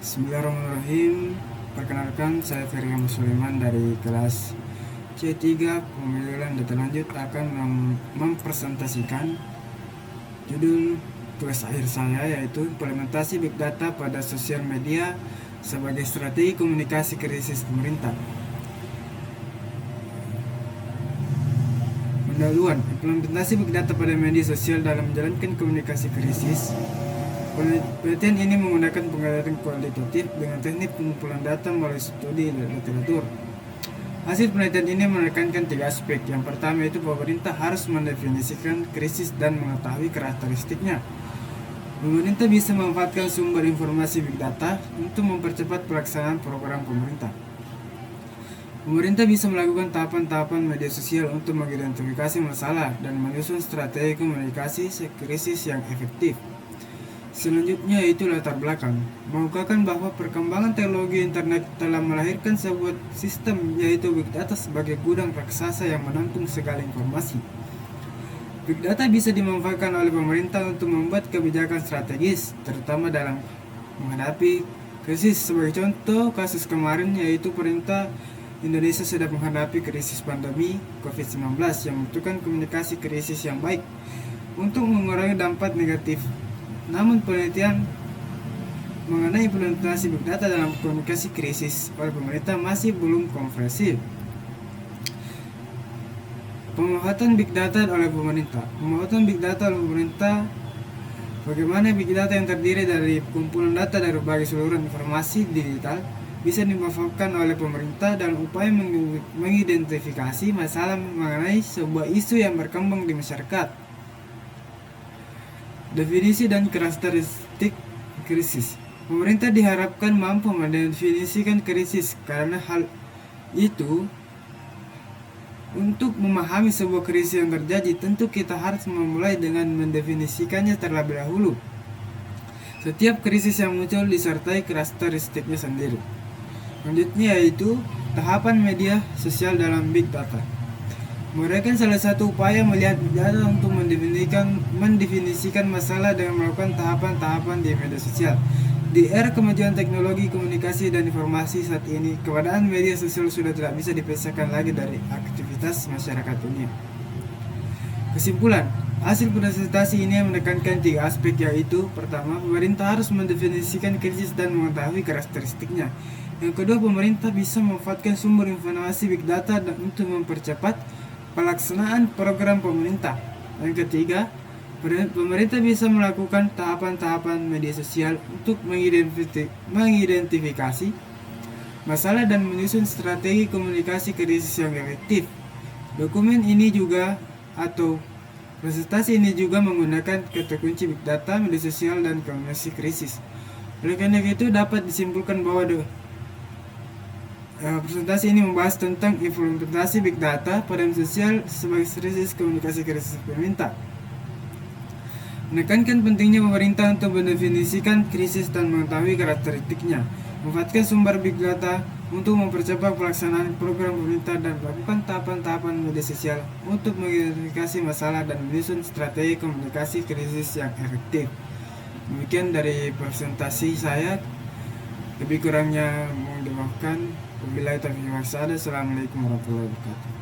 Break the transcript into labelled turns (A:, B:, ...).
A: Bismillahirrahmanirrahim. Perkenalkan, saya Ferry Ahmad Sulaiman dari kelas C3 Pemilihan Data Lanjut akan mempresentasikan judul tugas akhir saya, yaitu implementasi Big Data pada sosial media sebagai strategi komunikasi krisis pemerintah. Pendahuluan, implementasi Big Data pada media sosial dalam menjalankan komunikasi krisis. Penelitian ini menggunakan pengamatan kualitatif dengan teknik pengumpulan data melalui studi dan literatur. Hasil penelitian ini menekankan 3 aspek. Yang pertama itu pemerintah harus mendefinisikan krisis dan mengetahui karakteristiknya. Pemerintah bisa memanfaatkan sumber informasi Big Data untuk mempercepat pelaksanaan program pemerintah. Pemerintah bisa melakukan tahapan-tahapan media sosial untuk mengidentifikasi masalah dan menyusun strategi komunikasi krisis yang efektif. Selanjutnya yaitu latar belakang, mengungkapkan bahwa perkembangan teknologi internet telah melahirkan sebuah sistem yaitu Big Data sebagai gudang raksasa yang menampung segala informasi. Big Data bisa dimanfaatkan oleh pemerintah untuk membuat kebijakan strategis, terutama dalam menghadapi krisis. Sebagai contoh, kasus kemarin yaitu pemerintah Indonesia sedang menghadapi krisis pandemi COVID-19 yang membutuhkan komunikasi krisis yang baik untuk mengurangi dampak negatif. Namun penelitian mengenai implementasi Big Data dalam komunikasi krisis oleh pemerintah masih belum komprehensif. Pemanfaatan Big Data oleh pemerintah. Pemanfaatan Big Data oleh pemerintah. Bagaimana Big Data yang terdiri dari kumpulan data dari berbagai seluruh informasi digital bisa dimanfaatkan oleh pemerintah dalam upaya mengidentifikasi masalah mengenai sebuah isu yang berkembang di masyarakat. Definisi dan karakteristik krisis. Pemerintah diharapkan mampu mendefinisikan krisis karena hal itu untuk memahami sebuah krisis yang terjadi tentu kita harus memulai dengan mendefinisikannya terlebih dahulu. Setiap krisis yang muncul disertai karakteristiknya sendiri. Selanjutnya yaitu tahapan media sosial dalam Big Data. Merupakan salah satu upaya melihat Big Data untuk mendefinisikan masalah dengan melakukan tahapan-tahapan di media sosial. Di era kemajuan teknologi komunikasi dan informasi saat ini, keberadaan media sosial sudah tidak bisa dipisahkan lagi dari aktivitas masyarakat dunia. Kesimpulan, hasil presentasi ini menekankan 3 aspek, yaitu pertama, pemerintah harus mendefinisikan krisis dan mengetahui karakteristiknya. Yang kedua, pemerintah bisa memanfaatkan sumber informasi Big Data untuk mempercepat pelaksanaan program pemerintah. Yang ketiga, pemerintah bisa melakukan tahapan-tahapan media sosial untuk mengidentifikasi masalah dan menyusun strategi komunikasi krisis yang efektif. Dokumen ini juga atau presentasi ini juga menggunakan kata kunci Big Data, media sosial, dan komunikasi krisis. Oleh karena itu dapat disimpulkan bahwa presentasi ini membahas tentang implementasi Big Data pada media sosial sebagai strategi komunikasi krisis pemerintah. Menekankan pentingnya pemerintah untuk mendefinisikan krisis dan mengetahui karakteristiknya, memanfaatkan sumber Big Data untuk mempercepat pelaksanaan program pemerintah dan melakukan tahapan-tahapan media sosial untuk mengidentifikasi masalah dan menyusun strategi komunikasi krisis yang efektif. Demikian dari presentasi saya. Lebih kurangnya mohon dimaafkan. Wabillahi taufiq wal hidayah. Assalamualaikum warahmatullahi wabarakatuh.